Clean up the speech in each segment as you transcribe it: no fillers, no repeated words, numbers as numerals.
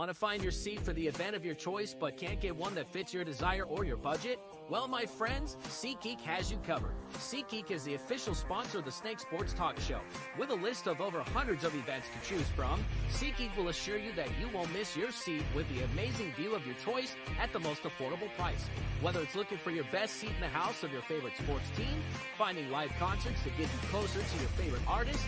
Want to find your seat for the event of your choice but can't get one that fits your desire or your budget? Well, my friends, SeatGeek has you covered. SeatGeek is the official sponsor of the Snake Sports Talk Show. With a list of over hundreds of events to choose from, SeatGeek will assure you that you won't miss your seat with the amazing view of your choice at the most affordable price. Whether it's looking for your best seat in the house of your favorite sports team, finding live concerts to get you closer to your favorite artist,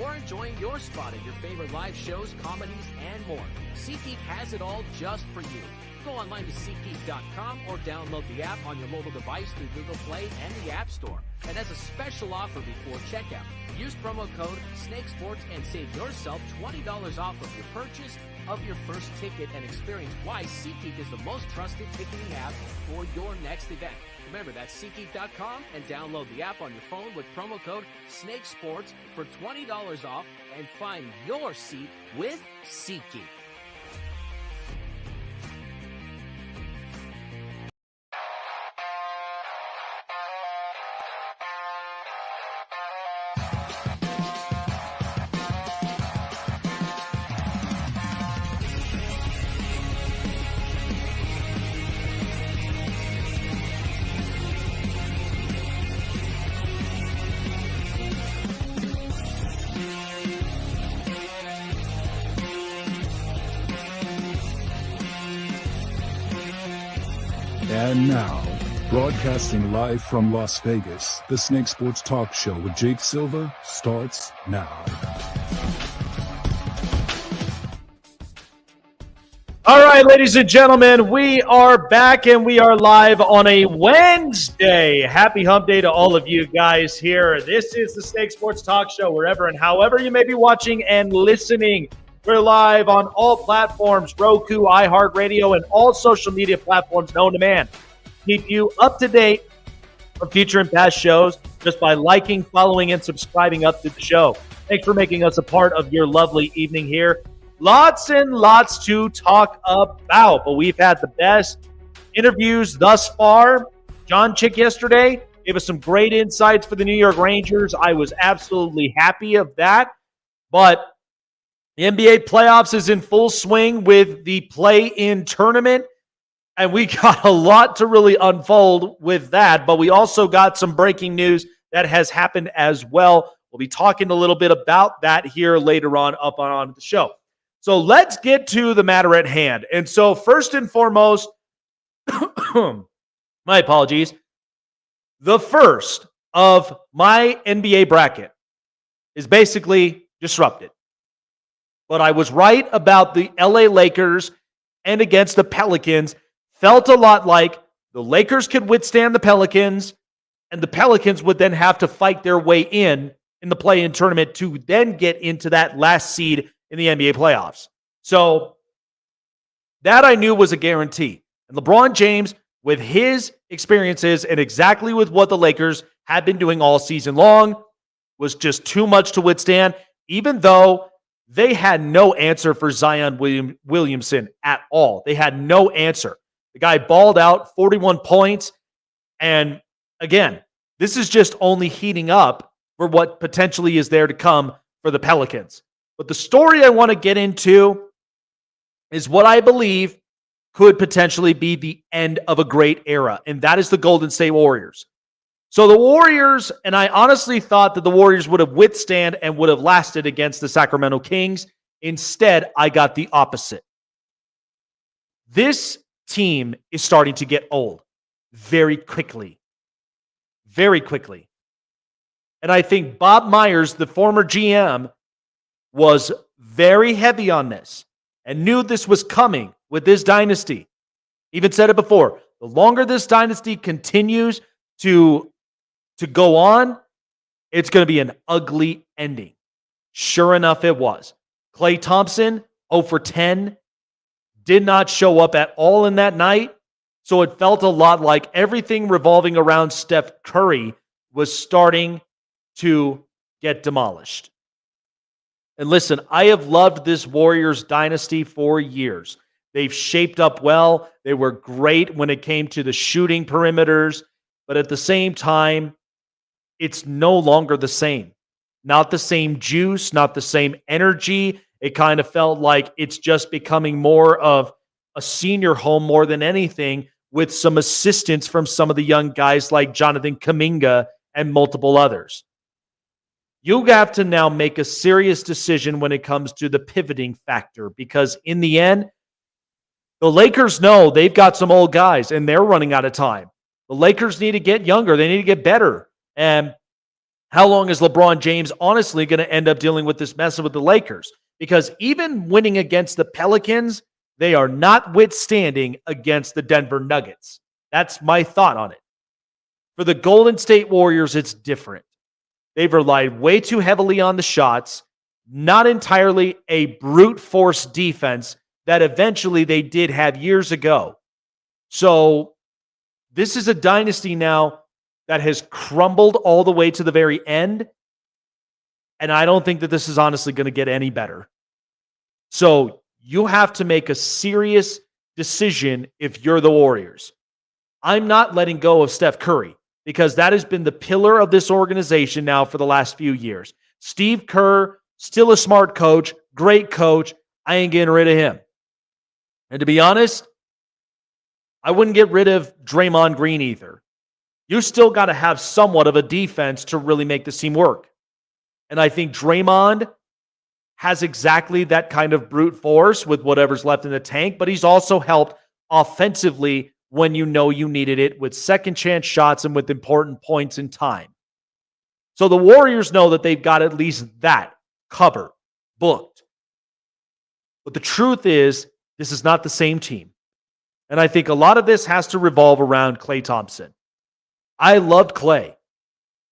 or enjoying your spot at your favorite live shows, comedies, and more, SeatGeek has it all just for you. Go online to SeatGeek.com or download the app on your mobile device through Google Play and the App Store. And as a special offer before checkout, use promo code SNAKESPORTS and save yourself $20 off of your purchase of your first ticket and experience why SeatGeek is the most trusted ticketing app for your next event. Remember, that's SeatGeek.com and download the app on your phone with promo code SNAKESPORTS for $20 off and find your seat with SeatGeek. And now, broadcasting live from Las Vegas, the Snake Sports Talk Show with Jake Silva starts now. All right, ladies and gentlemen, we are back and we are live on a Wednesday. Happy hump day to all of you guys here. This is the Snake Sports Talk Show, wherever and however you may be watching and listening. We're live on all platforms, Roku, iHeartRadio, and all social media platforms known to man. Keep you up to date from future and past shows just by liking, following, and subscribing up to the show. Thanks for making us a part of your lovely evening here. Lots and lots to talk about, but we've had the best interviews thus far. John Chick yesterday gave us some great insights for the New York Rangers. I was absolutely happy of that, but the NBA playoffs is in full swing with the play-in tournament, and we got a lot to really unfold with that, but we also got some breaking news that has happened as well. We'll be talking a little bit about that here later on up on the show. So let's get to the matter at hand. And so first and foremost, my apologies, the first of my NBA bracket is basically disrupted. But I was right about the LA Lakers and against the Pelicans. Felt a lot like the Lakers could withstand the Pelicans, and the Pelicans would then have to fight their way in the play-in tournament to then get into that last seed in the NBA playoffs. So that I knew was a guarantee. And LeBron James, with his experiences and exactly with what the Lakers had been doing all season long, was just too much to withstand, even though they had no answer for Zion Williamson at all. They had no answer. The guy balled out 41 points. And again, this is just only heating up for what potentially is there to come for the Pelicans. But the story I want to get into is what I believe could potentially be the end of a great era, and that is the Golden State Warriors. So the Warriors, and I honestly thought that the Warriors would have withstand and would have lasted against the Sacramento Kings. Instead, I got the opposite. This team is starting to get old very quickly. Very quickly. And I think Bob Myers, the former GM, was very heavy on this and knew this was coming with this dynasty. Even said it before. The longer this dynasty continues to go on, it's going to be an ugly ending. Sure enough, it was. Klay Thompson, 0 for 10, did not show up at all in that night. So it felt a lot like everything revolving around Steph Curry was starting to get demolished. And listen, I have loved this Warriors dynasty for years. They've shaped up well. They were great when it came to the shooting perimeters. But at the same time, it's no longer the same. Not the same juice, not the same energy. It kind of felt like it's just becoming more of a senior home more than anything, with some assistance from some of the young guys like Jonathan Kuminga and multiple others. You have to now make a serious decision when it comes to the pivoting factor, because in the end, the Lakers know they've got some old guys and they're running out of time. The Lakers need to get younger. They need to get better. And how long is LeBron James honestly going to end up dealing with this mess with the Lakers? Because even winning against the Pelicans, they are not withstanding against the Denver Nuggets. That's my thought on it. For the Golden State Warriors, it's different. They've relied way too heavily on the shots, not entirely a brute force defense that eventually they did have years ago. So this is a dynasty now that has crumbled all the way to the very end, and I don't think that this is honestly going to get any better. So you have to make a serious decision if you're the Warriors. I'm not letting go of Steph Curry, because that has been the pillar of this organization now for the last few years. Steve Kerr, still a smart coach, great coach. I ain't getting rid of him. And to be honest, I wouldn't get rid of Draymond Green either. You still got to have somewhat of a defense to really make this team work. And I think Draymond has exactly that kind of brute force with whatever's left in the tank, but he's also helped offensively when you know you needed it, with second chance shots and with important points in time. So the Warriors know that they've got at least that covered, booked. But the truth is, this is not the same team. And I think a lot of this has to revolve around Klay Thompson. I loved Klay.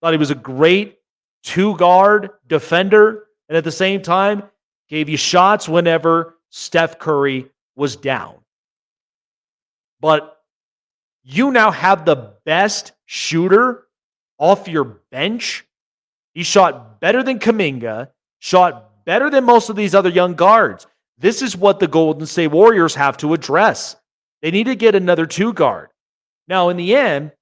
Thought he was a great two-guard defender, and at the same time, gave you shots whenever Steph Curry was down. But you now have the best shooter off your bench. He shot better than Kuminga, shot better than most of these other young guards. This is what the Golden State Warriors have to address. They need to get another two-guard. Now, in the end,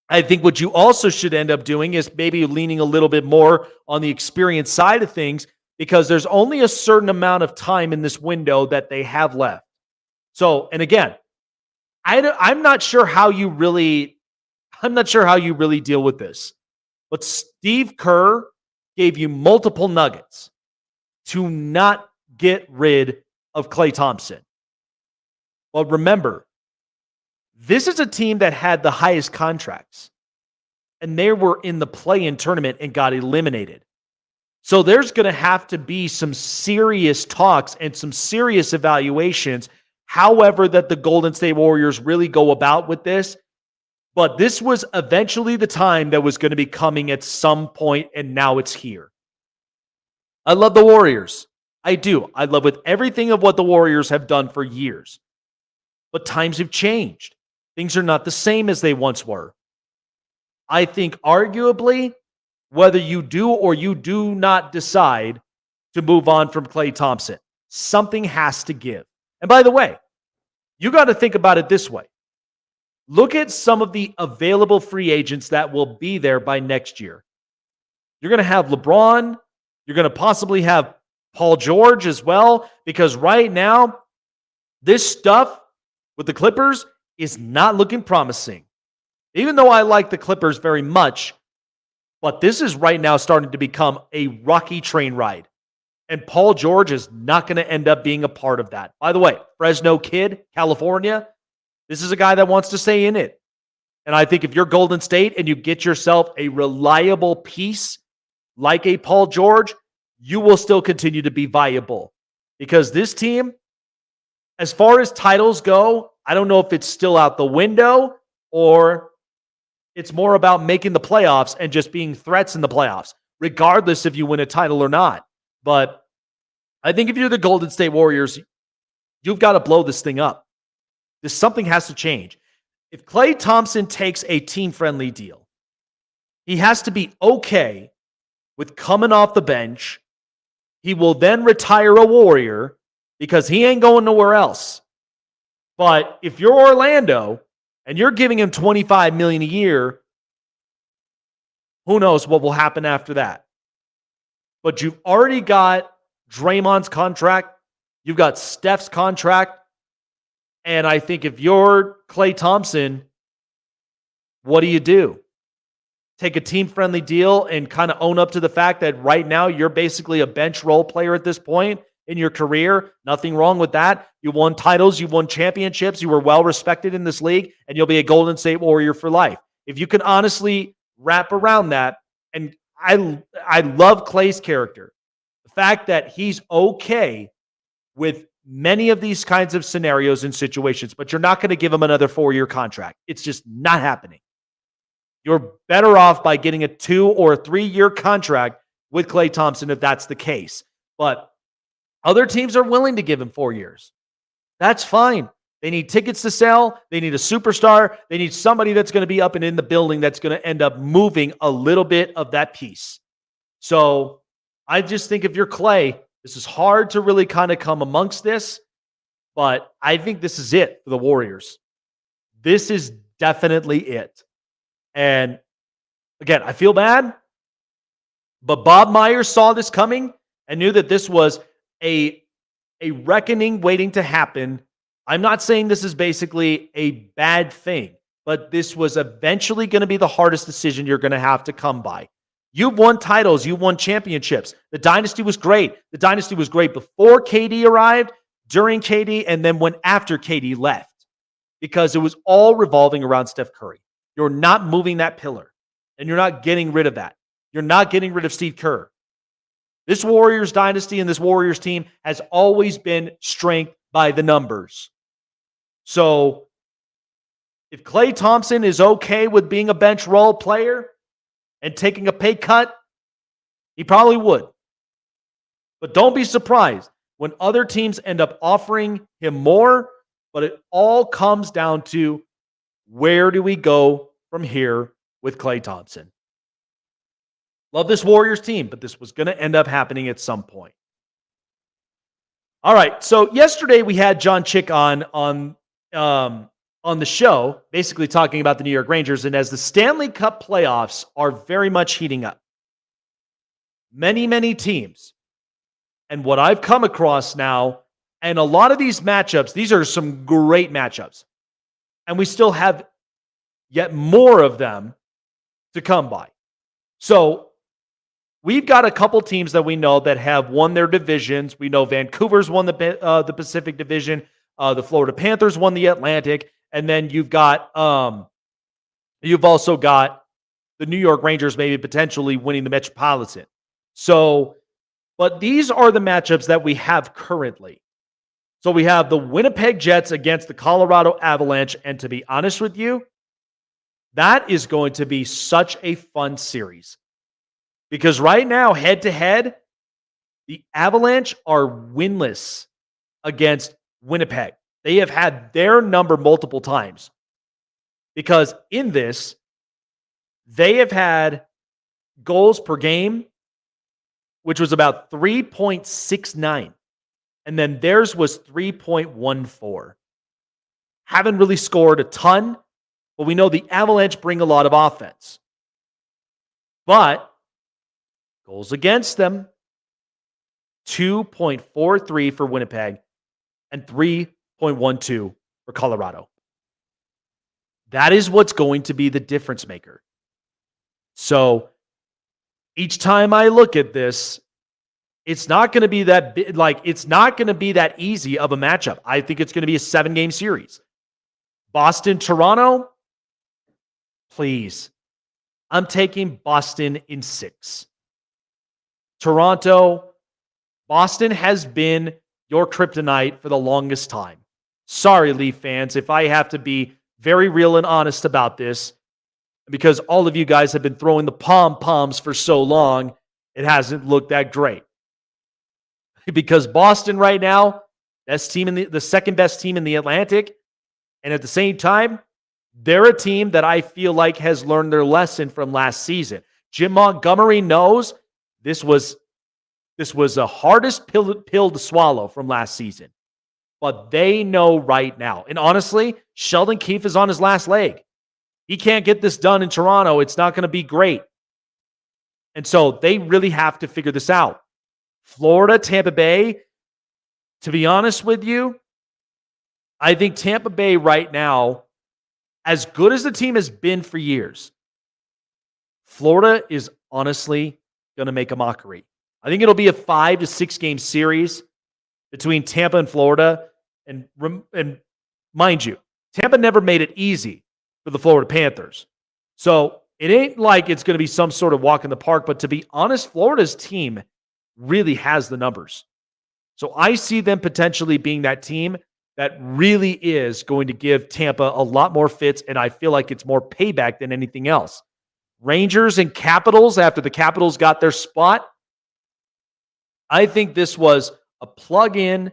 I think what you also should end up doing is maybe leaning a little bit more on the experience side of things, because there's only a certain amount of time in this window that they have left. So, and again, I'm not sure how you really deal with this. But Steve Kerr gave you multiple nuggets to not get rid of Klay Thompson. But remember, this is a team that had the highest contracts, and they were in the play-in tournament and got eliminated. So there's going to have to be some serious talks and some serious evaluations, however that the Golden State Warriors really go about with this. But this was eventually the time that was going to be coming at some point, and now it's here. I love the Warriors. I do. I love with everything of what the Warriors have done for years. But times have changed. Things are not the same as they once were. I think arguably, whether you do or you do not decide to move on from Klay Thompson, something has to give. And by the way, you got to think about it this way. Look at some of the available free agents that will be there by next year. You're going to have LeBron. You're going to possibly have Paul George as well, because right now, this stuff with the Clippers is not looking promising. Even though I like the Clippers very much, but this is right now starting to become a rocky train ride. And Paul George is not going to end up being a part of that. By the way, Fresno kid, California, this is a guy that wants to stay in it. And I think if you're Golden State and you get yourself a reliable piece like a Paul George, you will still continue to be viable. Because this team, as far as titles go, I don't know if it's still out the window or it's more about making the playoffs and just being threats in the playoffs, regardless if you win a title or not. But I think if you're the Golden State Warriors, you've got to blow this thing up. Something has to change. If Klay Thompson takes a team-friendly deal, he has to be okay with coming off the bench. He will then retire a Warrior because he ain't going nowhere else. But if you're Orlando and you're giving him $25 million a year, who knows what will happen after that. But you've already got Draymond's contract. You've got Steph's contract. And I think if you're Klay Thompson, what do? Take a team-friendly deal and kind of own up to the fact that right now you're basically a bench role player at this point in your career. Nothing wrong with that. You won titles, you won championships, you were well-respected in this league, and you'll be a Golden State Warrior for life. If you can honestly wrap around that, and I love Klay's character. The fact that he's okay with many of these kinds of scenarios and situations, but you're not going to give him another 4-year contract. It's just not happening. You're better off by getting a 2 or 3-year contract with Klay Thompson if that's the case. But other teams are willing to give him 4 years. That's fine. They need tickets to sell. They need a superstar. They need somebody that's going to be up and in the building that's going to end up moving a little bit of that piece. So I just think if you're Klay, this is hard to really kind of come amongst this, but I think this is it for the Warriors. This is definitely it. And again, I feel bad, but Bob Myers saw this coming and knew that this was a reckoning waiting to happen. I'm not saying this is basically a bad thing, but this was eventually going to be the hardest decision you're going to have to come by. You've won titles. You won championships. The dynasty was great. The dynasty was great before KD arrived, during KD, and then when after KD left, because it was all revolving around Steph Curry. You're not moving that pillar, and you're not getting rid of that. You're not getting rid of Steve Kerr. This Warriors dynasty and this Warriors team has always been strength by the numbers. So if Klay Thompson is okay with being a bench role player and taking a pay cut, he probably would. But don't be surprised when other teams end up offering him more, but it all comes down to where do we go from here with Klay Thompson? Love this Warriors team, but this was going to end up happening at some point. All right, so yesterday we had John Chick on the show, basically talking about the New York Rangers, and as the Stanley Cup playoffs are very much heating up, many teams, and what I've come across now, and a lot of these matchups, these are some great matchups, and we still have yet more of them to come by. So we've got a couple teams that we know that have won their divisions. We know Vancouver's won the Pacific Division. The Florida Panthers won the Atlantic. And then you've also got the New York Rangers maybe potentially winning the Metropolitan. So, but these are the matchups that we have currently. So we have the Winnipeg Jets against the Colorado Avalanche. And to be honest with you, that is going to be such a fun series. Because right now, head-to-head, the Avalanche are winless against Winnipeg. They have had their number multiple times. Because in this, they have had goals per game, which was about 3.69. And then theirs was 3.14. Haven't really scored a ton, but we know the Avalanche bring a lot of offense. But goals against them, 2.43 for Winnipeg and 3.12 for Colorado. That is what's going to be the difference maker. So each time I look at this, it's not going to be it's not going to be that easy of a matchup. I think it's going to be a 7-game series. Boston, Toronto, please. I'm taking Boston in 6. Toronto, Boston has been your kryptonite for the longest time. Sorry, Leaf fans, if I have to be very real and honest about this, because all of you guys have been throwing the pom-poms for so long, it hasn't looked that great. Because Boston right now, best team in the second best team in the Atlantic, and at the same time, they're a team that I feel like has learned their lesson from last season. Jim Montgomery knows this was the hardest pill to swallow from last season. But they know right now. And honestly, Sheldon Keefe is on his last leg. He can't get this done in Toronto. It's not going to be great. And so they really have to figure this out. Florida, Tampa Bay, to be honest with you, I think Tampa Bay right now, as good as the team has been for years, Florida is honestly going to make a mockery. I think it'll be a 5 to 6 game series between Tampa and Florida. And mind you, Tampa never made it easy for the Florida Panthers. So it ain't like it's going to be some sort of walk in the park. But to be honest, Florida's team really has the numbers. So I see them potentially being that team that really is going to give Tampa a lot more fits, and I feel like it's more payback than anything else. Rangers and Capitals, after the Capitals got their spot, I think this was a plug-in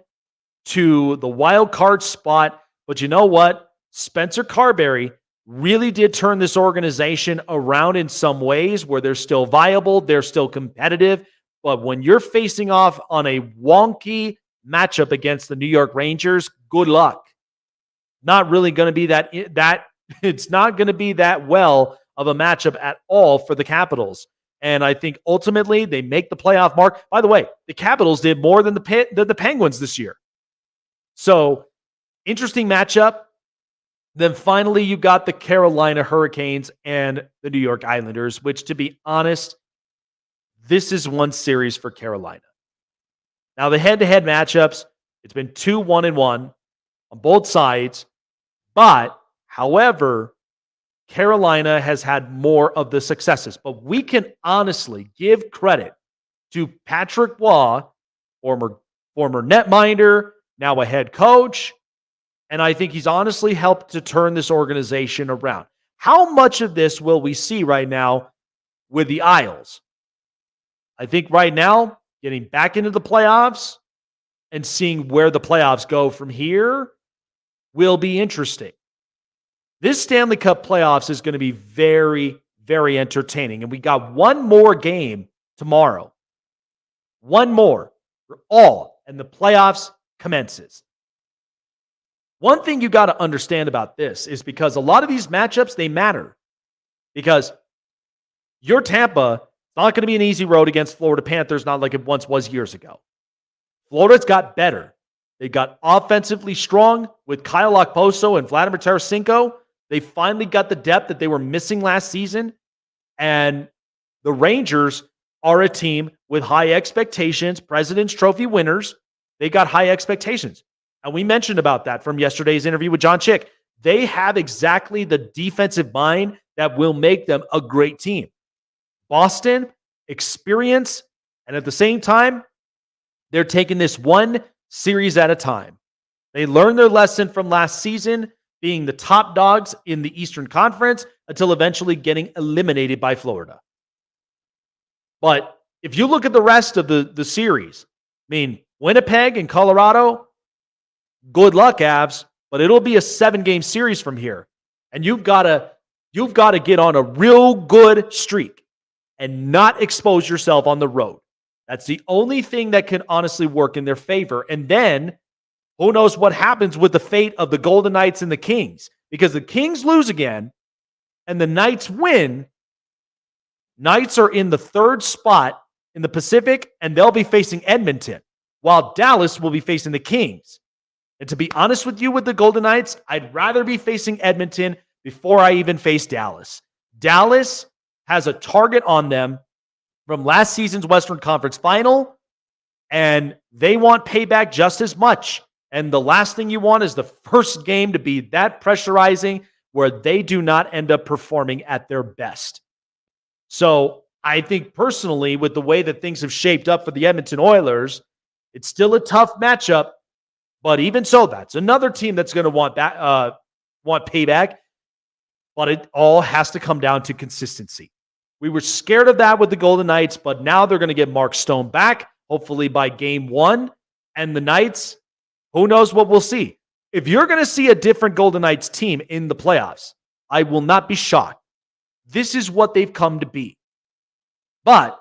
to the wild card spot. But you know what? Spencer Carberry really did turn this organization around in some ways where they're still viable, they're still competitive. But when you're facing off on a wonky matchup against the New York Rangers, good luck. Not really going to be that it's not going to be that well of a matchup at all for the Capitals. And I think ultimately they make the playoff mark. By the way, the Capitals did more than the Penguins this year. So, interesting matchup. Then finally, you got the Carolina Hurricanes and the New York Islanders, which, to be honest, this is one series for Carolina. Now, the head-to-head matchups, it's been 2-1-1 on both sides. But, however, Carolina has had more of the successes. But we can honestly give credit to Patrick Waugh, former netminder, now a head coach. And I think he's honestly helped to turn this organization around. How much of this will we see right now with the Isles? I think right now, getting back into the playoffs and seeing where the playoffs go from here will be interesting. This Stanley Cup playoffs is going to be very, very entertaining. And we got one more game tomorrow. One more for all. And the playoffs commences. One thing you got to understand about this is because a lot of these matchups, they matter. Because your Tampa, it's not going to be an easy road against Florida Panthers, not like it once was years ago. Florida's got better. They got offensively strong with Kyle Okposo and Vladimir Tarasenko. They finally got the depth that they were missing last season. And the Rangers are a team with high expectations, President's Trophy winners. They got high expectations. And we mentioned about that from yesterday's interview with John Chick. They have exactly the defensive mind that will make them a great team. Boston, experience, and at the same time, they're taking this one series at a time. They learned their lesson from last season, being the top dogs in the Eastern Conference until eventually getting eliminated by Florida. But if you look at the rest of the series, I mean, Winnipeg and Colorado, good luck, Avs, but it'll be a 7-game series from here. And you've got to get on a real good streak and not expose yourself on the road. That's the only thing that can honestly work in their favor. And then who knows what happens with the fate of the Golden Knights and the Kings? Because the Kings lose again and the Knights win. Knights are in the 3rd spot in the Pacific, and they'll be facing Edmonton, while Dallas will be facing the Kings. And to be honest with you, with the Golden Knights, I'd rather be facing Edmonton before I even face Dallas. Dallas has a target on them from last season's Western Conference Final, and they want payback just as much. And the last thing you want is the first game to be that pressurizing where they do not end up performing at their best. So I think personally, with the way that things have shaped up for the Edmonton Oilers, it's still a tough matchup. But even so, that's another team that's going to want payback. But it all has to come down to consistency. We were scared of that with the Golden Knights, but now they're going to get Mark Stone back, hopefully by game 1. And the Knights, who knows what we'll see. If you're going to see a different Golden Knights team in the playoffs, I will not be shocked. This is what they've come to be. But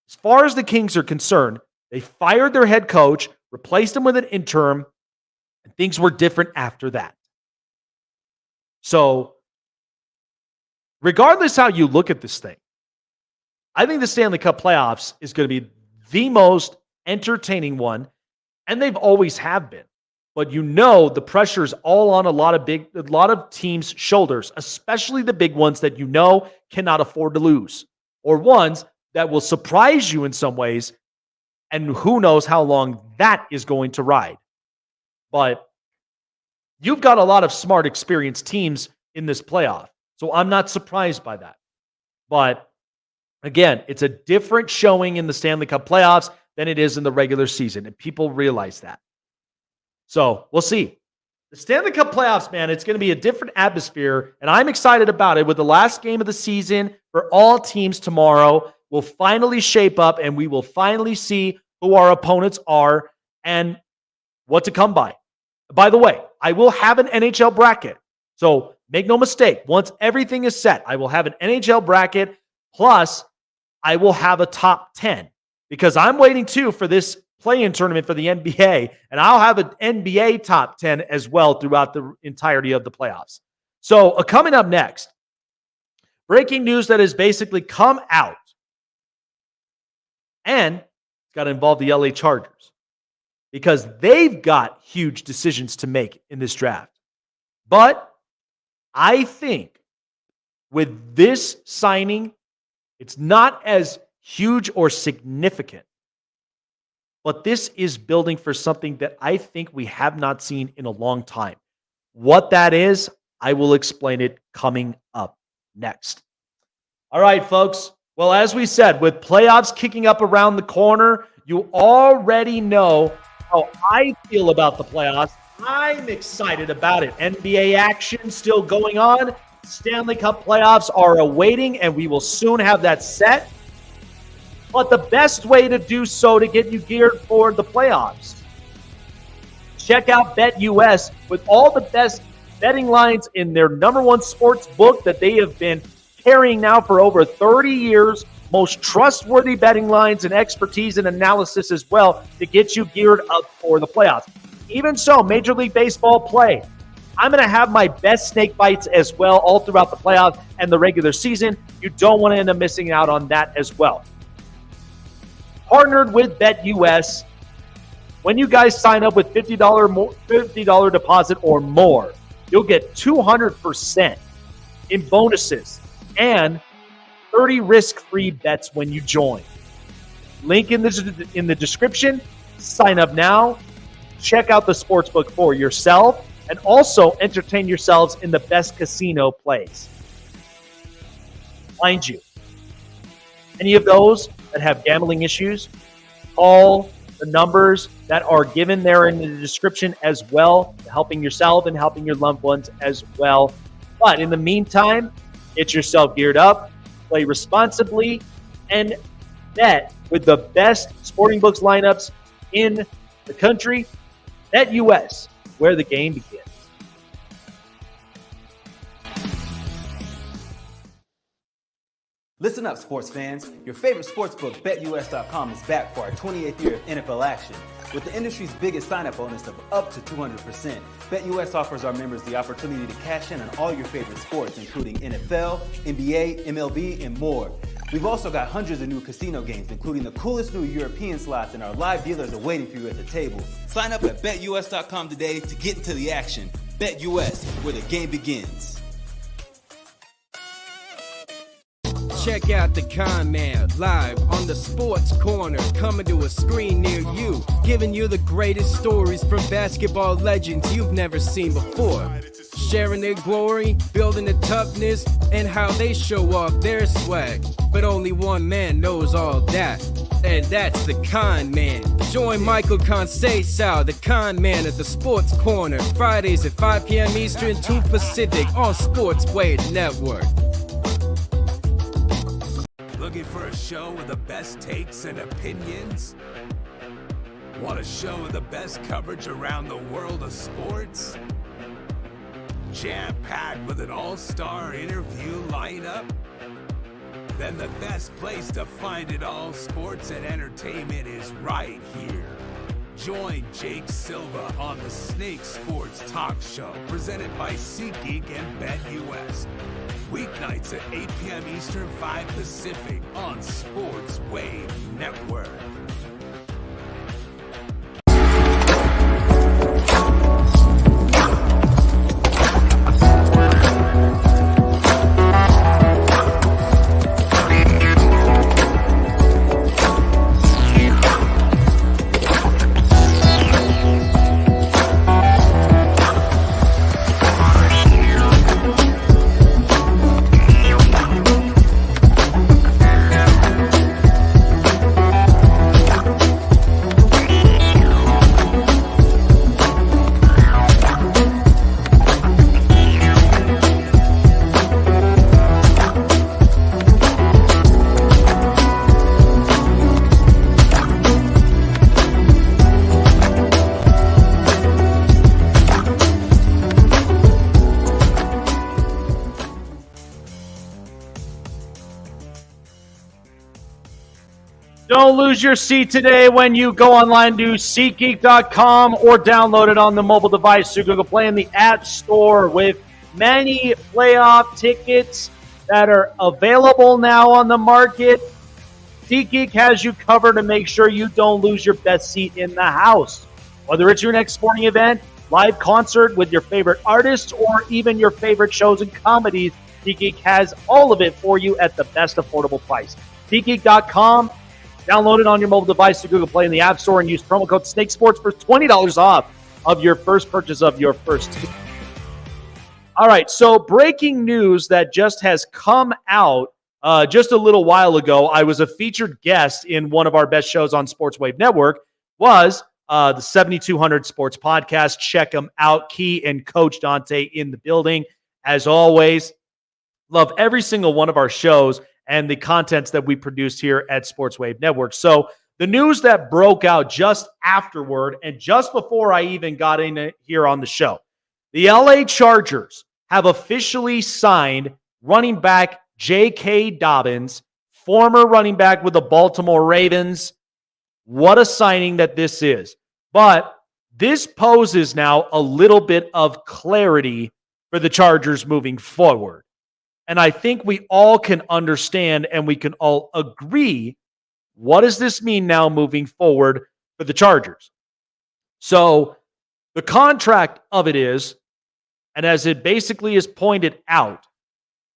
as far as the Kings are concerned, they fired their head coach, replaced him with an interim, and things were different after that. So, regardless how you look at this thing, I think the Stanley Cup playoffs is going to be the most entertaining one, and they've always have been. But the pressure's all on a lot of teams' shoulders, especially the big ones that cannot afford to lose, or ones that will surprise you in some ways, and who knows how long that is going to ride. But you've got a lot of smart, experienced teams in this playoff, so I'm not surprised by that. But again, it's a different showing in the Stanley Cup playoffs than it is in the regular season, and people realize that. So we'll see. The Stanley Cup playoffs, man, it's going to be a different atmosphere, and I'm excited about it. With the last game of the season for all teams tomorrow, we'll finally shape up, and we will finally see who our opponents are and what to come by. By the way, I will have an NHL bracket. So make no mistake, once everything is set, I will have an NHL bracket, plus I will have a top 10, because I'm waiting too for this play-in tournament for the NBA, and I'll have an NBA top 10 as well throughout the entirety of the playoffs. So coming up next, breaking news that has basically come out, and it's got to involve the LA Chargers, because they've got huge decisions to make in this draft. But I think with this signing, it's not as huge or significant. But this is building for something that I think we have not seen in a long time. What that is, I will explain it coming up next. All right, folks. Well, as we said, with playoffs kicking up around the corner, you already know how I feel about the playoffs. I'm excited about it. NBA action still going on. Stanley Cup playoffs are awaiting, and we will soon have that set. But the best way to do so to get you geared for the playoffs, check out BetUS with all the best betting lines in their number one sports book that they have been carrying now for over 30 years. Most trustworthy betting lines and expertise and analysis as well to get you geared up for the playoffs. Even so, Major League Baseball play. I'm going to have my best snake bites as well all throughout the playoffs and the regular season. You don't want to end up missing out on that as well. Partnered with BetUS. When you guys sign up with $50 deposit or more, you'll get 200% in bonuses and 30 risk-free bets when you join. Link in the description. Sign up now. Check out the sportsbook for yourself, and also entertain yourselves in the best casino plays. Mind you, any of those that have gambling issues, call the numbers that are given there in the description as well, helping yourself and helping your loved ones as well. But in the meantime, get yourself geared up, play responsibly, and bet with the best sporting books lineups in the country. BetUS, where the game begins. Listen up, sports fans. Your favorite sportsbook, BetUS.com, is back for our 28th year of NFL action. With the industry's biggest sign-up bonus of up to 200%, BetUS offers our members the opportunity to cash in on all your favorite sports, including NFL, NBA, MLB, and more. We've also got hundreds of new casino games, including the coolest new European slots, and our live dealers are waiting for you at the table. Sign up at BetUS.com today to get into the action. BetUS, where the game begins. Check out the Con Man live on the Sports Corner, coming to a screen near you, giving you the greatest stories from basketball legends you've never seen before. Sharing their glory, building the toughness, and how they show off their swag. But only one man knows all that, and that's the Con Man. Join Michael Conceição, the Con Man, at the Sports Corner, Fridays at 5 p.m. Eastern, 2 Pacific on Sports Wade Network. Looking for a show with the best takes and opinions? Want a show with the best coverage around the world of sports? Jam-packed with an all-star interview lineup? Then the best place to find it all, sports and entertainment, is right here. Join Jake Silva on the Snake Sports Talk Show, presented by SeatGeek and BetUS. Weeknights at 8 p.m. Eastern, 5 Pacific on Sports Wave Network. Don't lose your seat today when you go online to SeatGeek.com or download it on the mobile device through Google Play in the App Store with many playoff tickets that are available now on the market. SeatGeek has you covered to make sure you don't lose your best seat in the house. Whether it's your next sporting event, live concert with your favorite artists, or even your favorite shows and comedies, SeatGeek has all of it for you at the best affordable price. SeatGeek.com. Download it on your mobile device through Google Play in the App Store and use promo code SNAKESPORTS for $20 off of your first purchase of your first ticket. All right, so breaking news that just has come out just a little while ago. I was a featured guest in one of our best shows on Sports Wave Network, was the 7200 Sports Podcast. Check them out. Key and Coach Dante in the building. As always, love every single one of our shows and the contents that we produce here at Sports Wave Network. So the news that broke out just afterward and just before I even got in here on the show, the LA Chargers have officially signed running back J.K. Dobbins, former running back with the Baltimore Ravens. What a signing that this is. But this poses now a little bit of clarity for the Chargers moving forward. And I think we all can understand and we can all agree, what does this mean now moving forward for the Chargers? So the contract of it is, and as it basically is pointed out,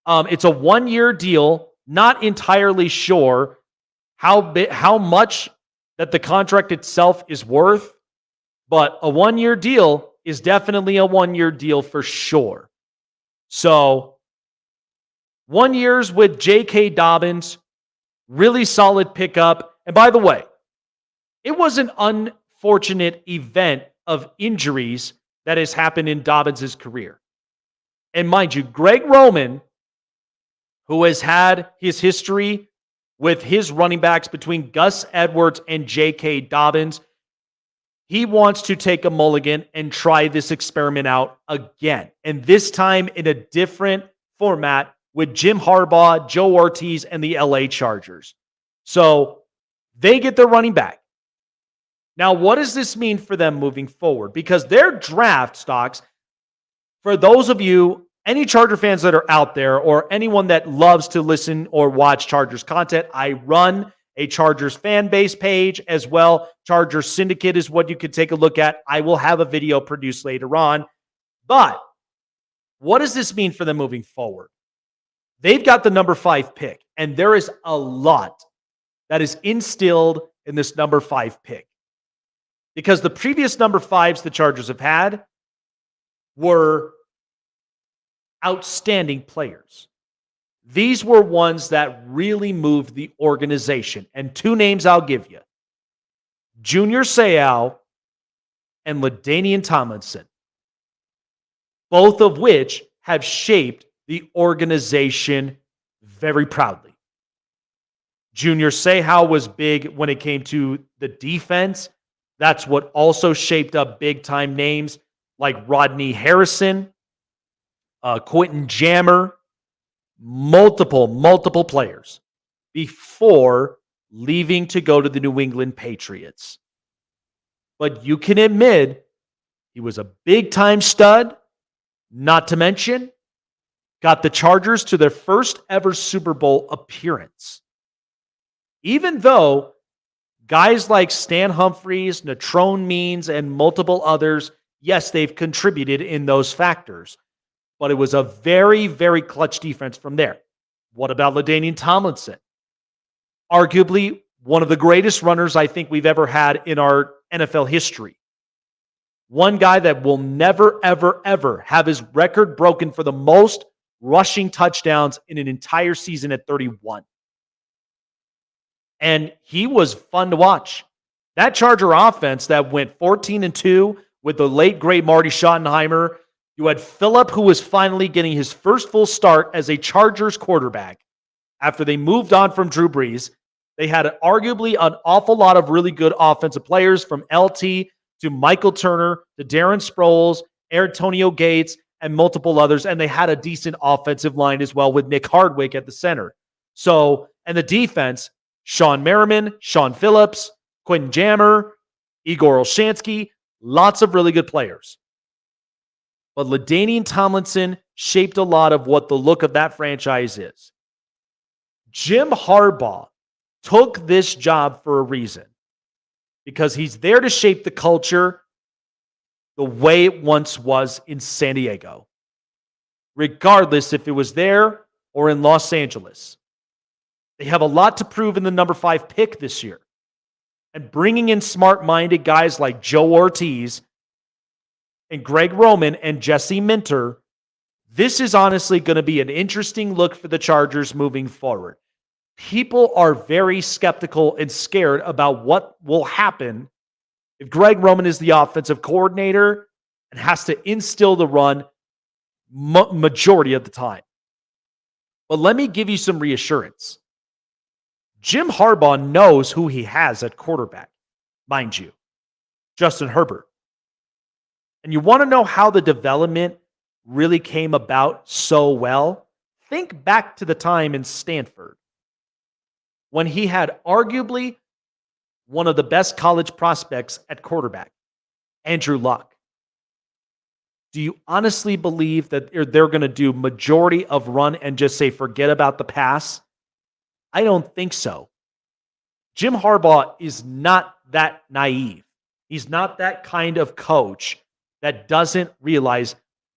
it's a one-year deal. Not entirely sure how much that the contract itself is worth, but a one-year deal is definitely a one-year deal for sure. So 1 year with J.K. Dobbins, really solid pickup. And by the way, it was an unfortunate event of injuries that has happened in Dobbins' career. And mind you, Greg Roman, who has had his history with his running backs between Gus Edwards and J.K. Dobbins, he wants to take a mulligan and try this experiment out again. And this time in a different format with Jim Harbaugh, Joe Ortiz, and the LA Chargers. So they get their running back. Now, what does this mean for them moving forward? Because their draft stocks, for those of you, any Charger fans that are out there, or anyone that loves to listen or watch Chargers content, I run a Chargers fan base page as well. Chargers Syndicate is what you can take a look at. I will have a video produced later on. But what does this mean for them moving forward? They've got the number 5 pick, and there is a lot that is instilled in this number 5 pick. Because the previous number 5s the Chargers have had were outstanding players. These were ones that really moved the organization. And 2 names I'll give you. Junior Seau and LaDainian Tomlinson. Both of which have shaped the organization very proudly. Junior Seau was big when it came to the defense. That's what also shaped up big-time names like Rodney Harrison, Quentin Jammer, multiple players before leaving to go to the New England Patriots. But you can admit he was a big-time stud, not to mention got the Chargers to their first ever Super Bowl appearance. Even though guys like Stan Humphries, Natrone Means, and multiple others, yes, they've contributed in those factors. But it was a very, very clutch defense from there. What about LaDainian Tomlinson? Arguably one of the greatest runners I think we've ever had in our NFL history. One guy that will never, ever, ever have his record broken for the most rushing touchdowns in an entire season at 31. And he was fun to watch. That Charger offense that went 14-2 with the late, great Marty Schottenheimer. You had Phillip, who was finally getting his first full start as a Chargers quarterback after they moved on from Drew Brees. They had arguably an awful lot of really good offensive players, from LT to Michael Turner to Darren Sproles, Antonio Gates, and multiple others. And they had a decent offensive line as well with Nick Hardwick at the center. So, and the defense, Sean Merriman, Sean Phillips, Quentin Jammer, Igor Olshansky, lots of really good players. But LaDainian Tomlinson shaped a lot of what the look of that franchise is. Jim Harbaugh took this job for a reason, because he's there to shape the culture the way it once was in San Diego, regardless if it was there or in Los Angeles. They have a lot to prove in the number 5 pick this year. And bringing in smart-minded guys like Joe Ortiz and Greg Roman and Jesse Minter, this is honestly going to be an interesting look for the Chargers moving forward. People are very skeptical and scared about what will happen if Greg Roman is the offensive coordinator and has to instill the run majority of the time. But let me give you some reassurance. Jim Harbaugh knows who he has at quarterback, mind you, Justin Herbert. And you want to know how the development really came about so well? Think back to the time in Stanford when he had arguably one of the best college prospects at quarterback, Andrew Luck. Do you honestly believe that they're going to do majority of run and just say, forget about the pass? I don't think so. Jim Harbaugh is not that naive. He's not that kind of coach that doesn't realize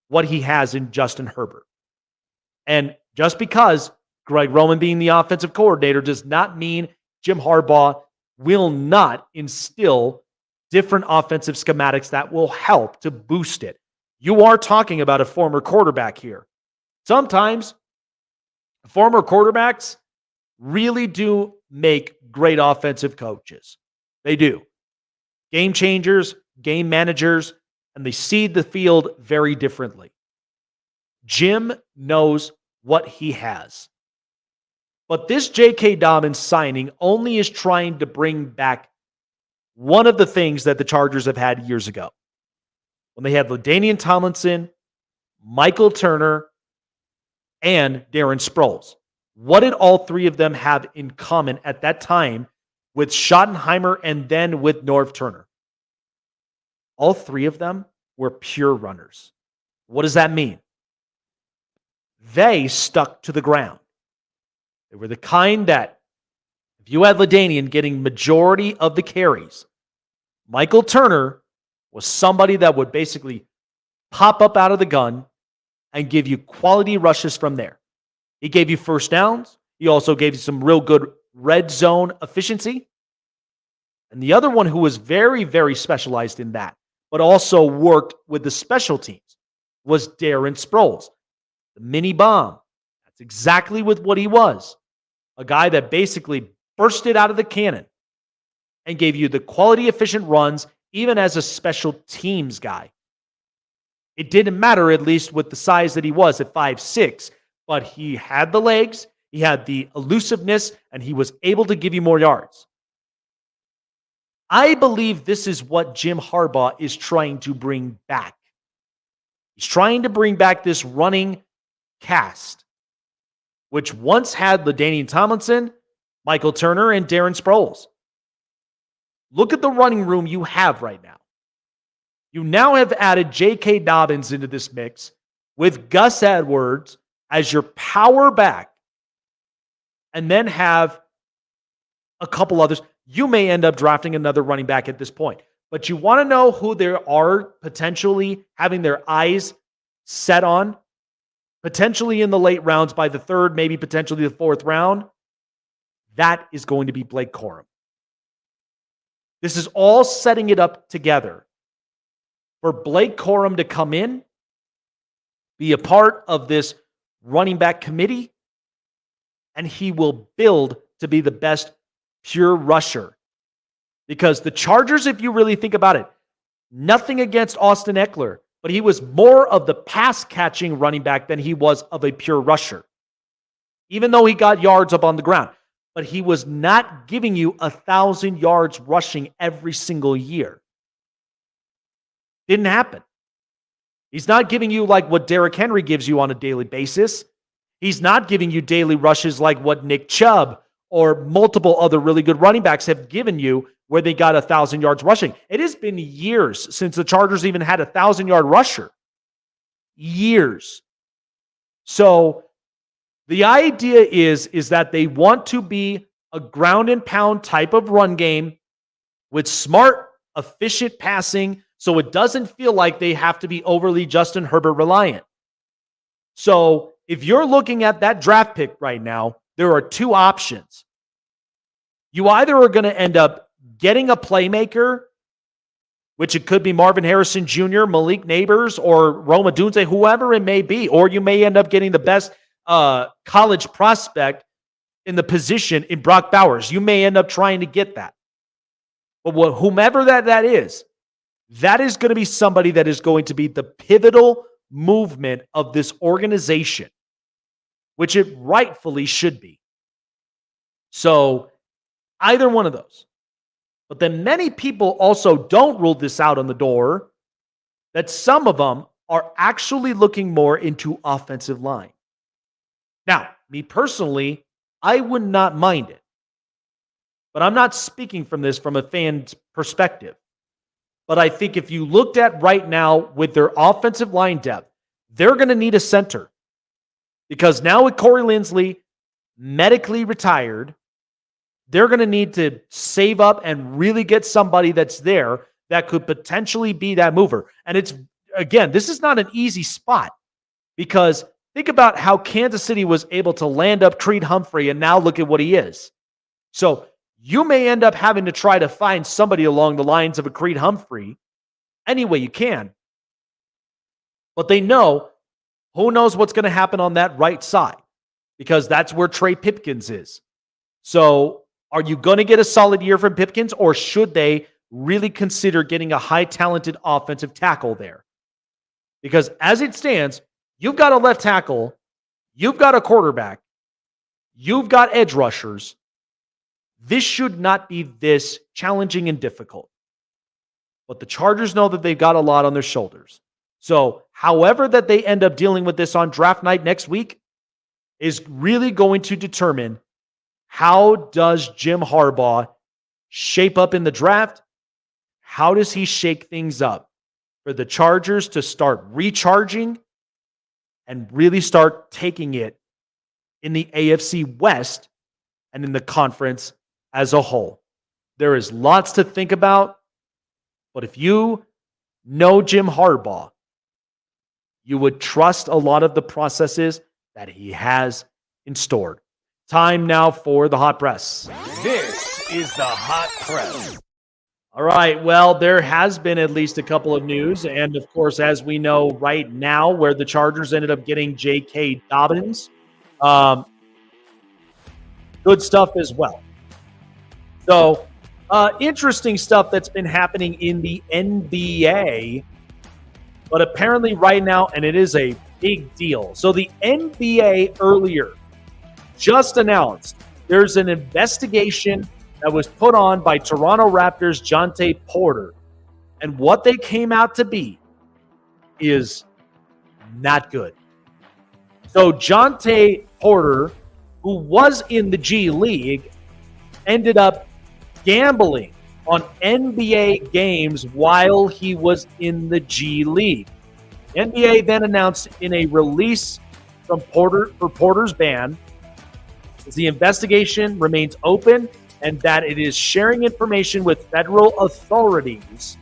what he has in Justin Herbert. And just because Greg Roman being the offensive coordinator does not mean Jim Harbaugh will not instill different offensive schematics that will help to boost it. You are talking about a former quarterback here. Sometimes former quarterbacks really do make great offensive coaches. They do. Game changers, game managers, and they see the field very differently. Jim knows what he has. But this J.K. Dobbins signing only is trying to bring back one of the things that the Chargers have had years ago, when they had LaDainian Tomlinson, Michael Turner, and Darren Sproles. What did all three of them have in common at that time with Schottenheimer and then with Norv Turner? All three of them were pure runners. What does that mean? They stuck to the ground. They were the kind that, if you had LaDainian getting majority of the carries, Michael Turner was somebody that would basically pop up out of the gun and give you quality rushes from there. He gave you first downs. He also gave you some real good red zone efficiency. And the other one who was very, very specialized in that, but also worked with the special teams, was Darren Sproles. The mini bomb. That's exactly what he was. A guy that basically bursted out of the cannon and gave you the quality, efficient runs, even as a special teams guy. It didn't matter, at least with the size that he was at 5'6", but he had the legs, he had the elusiveness, and he was able to give you more yards. I believe this is what Jim Harbaugh is trying to bring back. He's trying to bring back this running cast, which once had LaDainian Tomlinson, Michael Turner, and Darren Sproles. Look at the running room you have right now. You now have added J.K. Dobbins into this mix with Gus Edwards as your power back, and then have a couple others. You may end up drafting another running back at this point. But you want to know who they are potentially having their eyes set on, potentially in the late rounds by the third, maybe potentially the fourth round? That is going to be Blake Corum. This is all setting it up together for Blake Corum to come in, be a part of this running back committee, and he will build to be the best pure rusher. Because the Chargers, if you really think about it, nothing against Austin Eckler, but he was more of the pass-catching running back than he was of a pure rusher. Even though he got yards up on the ground. But he was not giving you 1,000 yards rushing every single year. Didn't happen. He's not giving you like what Derrick Henry gives you on a daily basis. He's not giving you daily rushes like what Nick Chubb or multiple other really good running backs have given you where they got 1,000 yards rushing. It has been years since the Chargers even had a 1,000-yard rusher. Years. So the idea is that they want to be a ground and pound type of run game with smart, efficient passing, so it doesn't feel like they have to be overly Justin Herbert reliant. So if you're looking at that draft pick right now, there are two options. You either are going to end up getting a playmaker, which it could be Marvin Harrison Jr., Malik Neighbors, or Rome Odunze, whoever it may be, or you may end up getting the best college prospect in the position in Brock Bowers. You may end up trying to get that. But whomever that is going to be somebody that is going to be the pivotal movement of this organization, which it rightfully should be. So either one of those. But then many people also don't rule this out on the door, that some of them are actually looking more into offensive line. Now, me personally, I would not mind it. But I'm not speaking from this from a fan's perspective. But I think if you looked at right now with their offensive line depth, they're going to need a center. Because now with Corey Linsley medically retired, they're going to need to save up and really get somebody that's there that could potentially be that mover. And it's, again, this is not an easy spot, because think about how Kansas City was able to land up Creed Humphrey, and now look at what he is. So you may end up having to try to find somebody along the lines of a Creed Humphrey any way you can. But they know, who knows what's going to happen on that right side, because that's where Trey Pipkins is. So are you going to get a solid year from Pipkins, or should they really consider getting a high-talented offensive tackle there? Because as it stands, you've got a left tackle, you've got a quarterback, you've got edge rushers. This should not be this challenging and difficult. But the Chargers know that they've got a lot on their shoulders. So however that they end up dealing with this on draft night next week is really going to determine how does Jim Harbaugh shape up in the draft? How does he shake things up for the Chargers to start recharging and really start taking it in the AFC West and in the conference as a whole? There is lots to think about, but if you know Jim Harbaugh, you would trust a lot of the processes that he has in store. Time now for the Hot Press. This is the Hot Press. All right, well, there has been at least a couple of news, and of course, as we know right now, where the Chargers ended up getting J.K. Dobbins. Good stuff as well. So, interesting stuff that's been happening in the NBA, but apparently right now, and it is a big deal. So the NBA earlier just announced there's an investigation that was put on by Toronto Raptors' Jonte Porter. And what they came out to be is not good. So Jonte Porter, who was in the G League, ended up gambling on NBA games while he was in the G League. NBA then announced in a release from Porter's ban that the investigation remains open and that it is sharing information with federal authorities.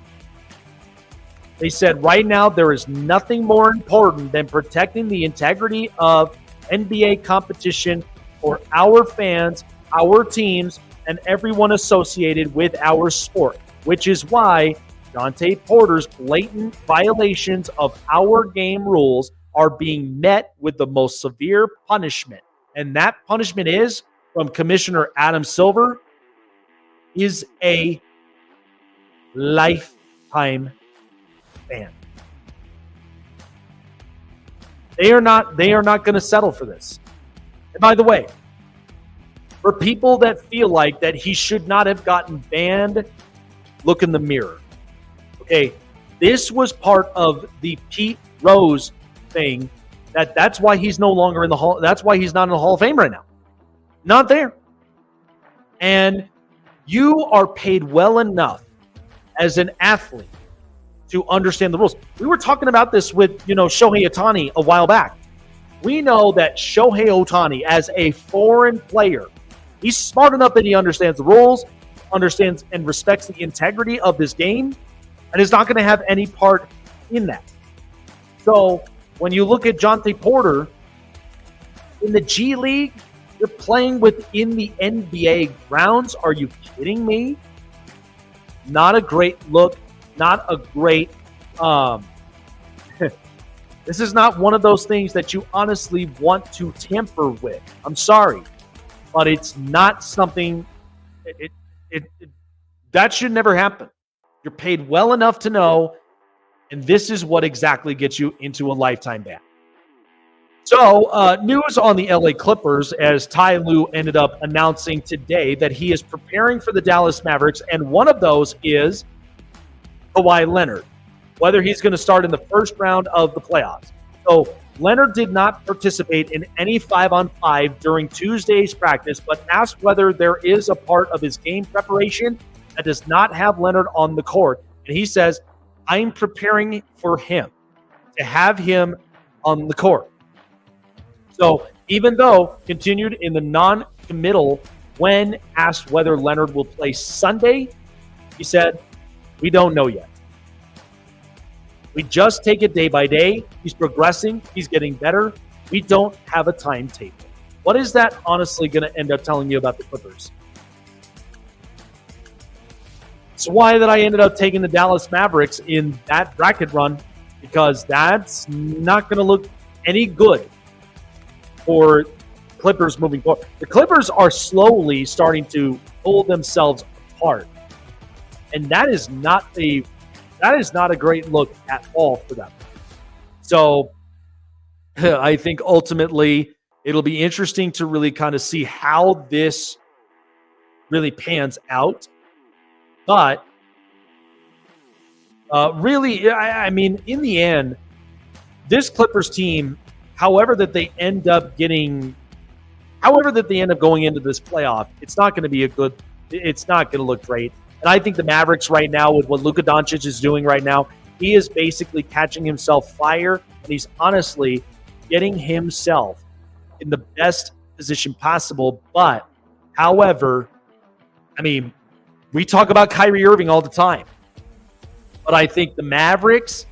They said right now there is nothing more important than protecting the integrity of NBA competition for our fans, our teams, and everyone associated with our sport, which is why Jonte Porter's blatant violations of our game rules are being met with the most severe punishment. And that punishment is, from Commissioner Adam Silver, is a lifetime ban. They are not going to settle for this. And by the way, for people that feel like that he should not have gotten banned, look in the mirror. Okay, this was part of the Pete Rose thing. That's why he's no longer in the Hall. That's why he's not in the Hall of Fame right now. Not there. And you are paid well enough as an athlete to understand the rules. We were talking about this with, Shohei Ohtani a while back. We know that Shohei Ohtani, as a foreign player, he's smart enough that he understands the rules, understands and respects the integrity of this game, and is not going to have any part in that. So when you look at Jonte Porter, in the G League, you're playing within the NBA grounds. Are you kidding me? Not a great look. Not a great this is not one of those things that you honestly want to tamper with. I'm sorry, but it's not something that should never happen. You're paid well enough to know, and this is what exactly gets you into a lifetime ban. So, news on the LA Clippers, as Ty Lue ended up announcing today that he is preparing for the Dallas Mavericks, and one of those is Kawhi Leonard, whether he's going to start in the first round of the playoffs. So Leonard did not participate in any 5-on-5 during Tuesday's practice, but asked whether there is a part of his game preparation that does not have Leonard on the court. And he says, I'm preparing for him, to have him on the court. So even though continued in the non-committal when asked whether Leonard will play Sunday, he said, we don't know yet. We just take it day by day. He's progressing. He's getting better. We don't have a timetable. What is that honestly going to end up telling you about the Clippers? It's why that I ended up taking the Dallas Mavericks in that bracket run, because that's not going to look any good for Clippers moving forward. The Clippers are slowly starting to pull themselves apart. And that is not a great look at all for them. So I think ultimately it'll be interesting to really kind of see how this really pans out. But really, I mean, in the end, this Clippers team, however that they end up going into this playoff, it's not going to look great. And I think the Mavericks right now, with what Luka Doncic is doing right now, he is basically catching himself fire, and he's honestly getting himself in the best position possible. But, however, I mean, we talk about Kyrie Irving all the time, but I think the Mavericks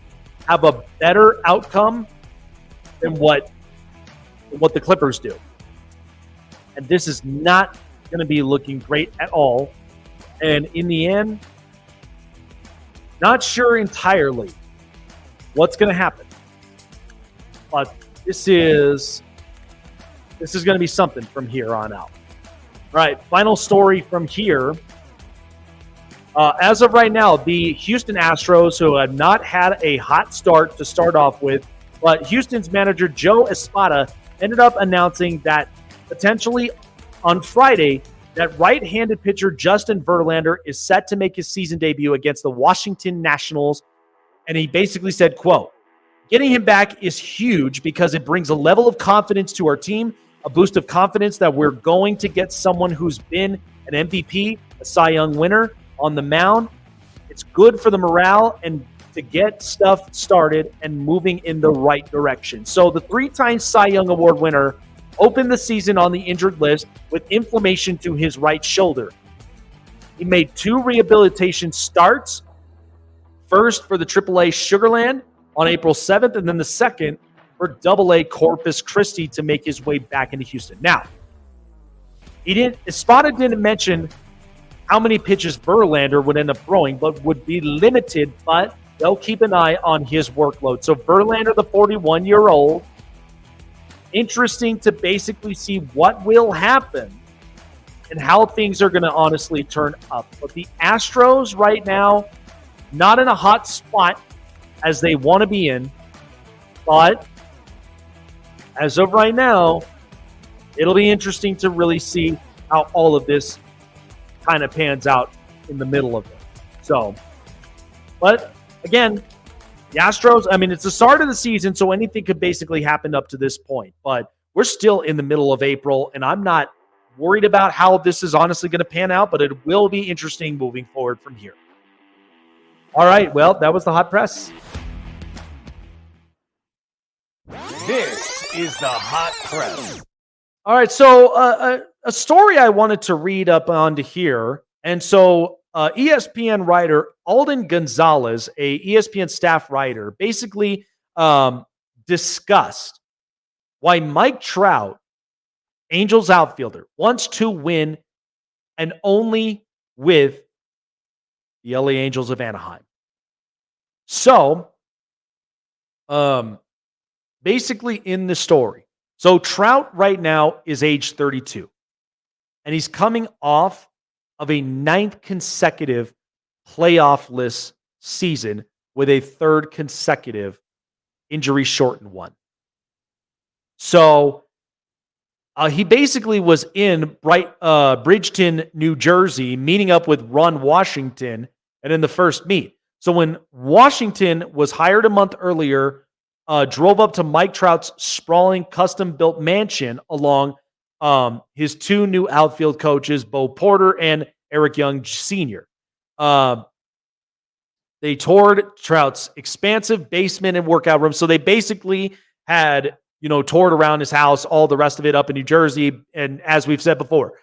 have a better outcome than what the Clippers do. And this is not going to be looking great at all. And in the end, not sure entirely what's going to happen. But this is going to be something from here on out. All right, final story from here. As of right now, the Houston Astros, who have not had a hot start to start off with, but Houston's manager Joe Espada ended up announcing that potentially on Friday, that right-handed pitcher Justin Verlander is set to make his season debut against the Washington Nationals. And he basically said, quote, getting him back is huge because it brings a level of confidence to our team, a boost of confidence that we're going to get someone who's been an MVP, a Cy Young winner on the mound. It's good for the morale and to get stuff started and moving in the right direction. So the 3-time Cy Young Award winner opened the season on the injured list with inflammation to his right shoulder. He made 2 rehabilitation starts, first for the AAA Sugarland on April 7th, and then the second for AA Corpus Christi to make his way back into Houston. Now, Espada didn't mention how many pitches Verlander would end up throwing, but would be limited, but they'll keep an eye on his workload. So Verlander, the 41-year-old, interesting to basically see what will happen and how things are going to honestly turn up. But the Astros right now, not in a hot spot as they want to be in, but as of right now, it'll be interesting to really see how all of this kind of pans out in the middle of it. So, but again, the Astros, I mean, it's the start of the season, so anything could basically happen up to this point. But we're still in the middle of April, and I'm not worried about how this is honestly going to pan out, but it will be interesting moving forward from here. All right, well, that was the hot press. This is the hot press. All right, so a story I wanted to read up onto here. And so ESPN writer Alden Gonzalez, a ESPN staff writer, basically discussed why Mike Trout, Angels outfielder, wants to win and only with the LA Angels of Anaheim. So, basically in the story, so Trout right now is age 32, and he's coming off of a 9th consecutive playoff-less season with a 3rd consecutive injury-shortened one. So he basically was in Bridgeton, New Jersey, meeting up with Ron Washington and in the first meet. So when Washington was hired a month earlier, drove up to Mike Trout's sprawling custom-built mansion along his 2 new outfield coaches, Bo Porter and Eric Young Sr. They toured Trout's expansive basement and workout room. So they basically had, toured around his house, all the rest of it up in New Jersey. And as we've said before,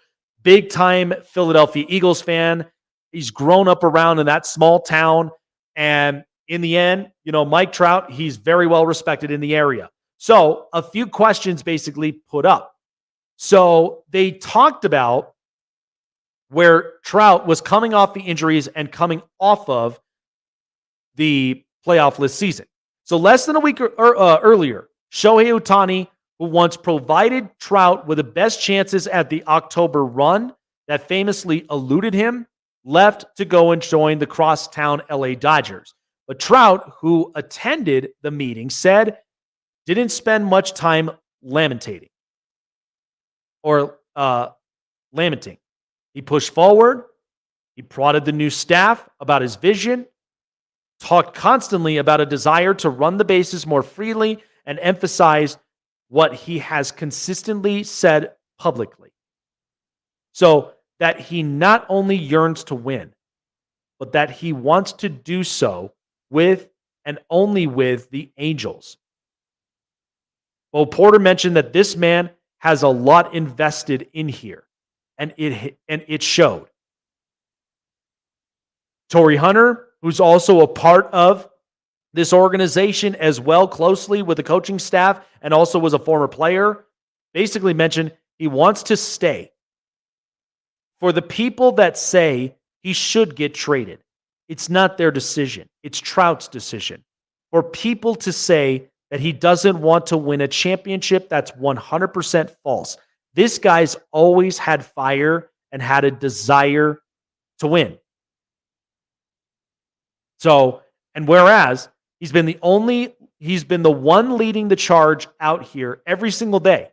big-time Philadelphia Eagles fan. He's grown up around in that small town. And in the end, Mike Trout, he's very well respected in the area. So a few questions basically put up. So they talked about where Trout was coming off the injuries and coming off of the playoff-less season. So less than a week earlier, Shohei Ohtani, who once provided Trout with the best chances at the October run that famously eluded him, left to go and join the crosstown LA Dodgers. But Trout, who attended the meeting, said didn't spend much time lamenting. He pushed forward. He prodded the new staff about his vision, talked constantly about a desire to run the bases more freely, and emphasized what he has consistently said publicly. So that he not only yearns to win, but that he wants to do so with and only with the Angels. Bo Porter mentioned that this man has a lot invested in here, and it showed. Torrey Hunter, who's also a part of this organization as well, closely with the coaching staff, and also was a former player, basically mentioned he wants to stay. For the people that say he should get traded, it's not their decision. It's Trout's decision. For people to say that he doesn't want to win a championship, that's 100% false. This guy's always had fire and had a desire to win. So, and whereas he's been the one leading the charge out here every single day,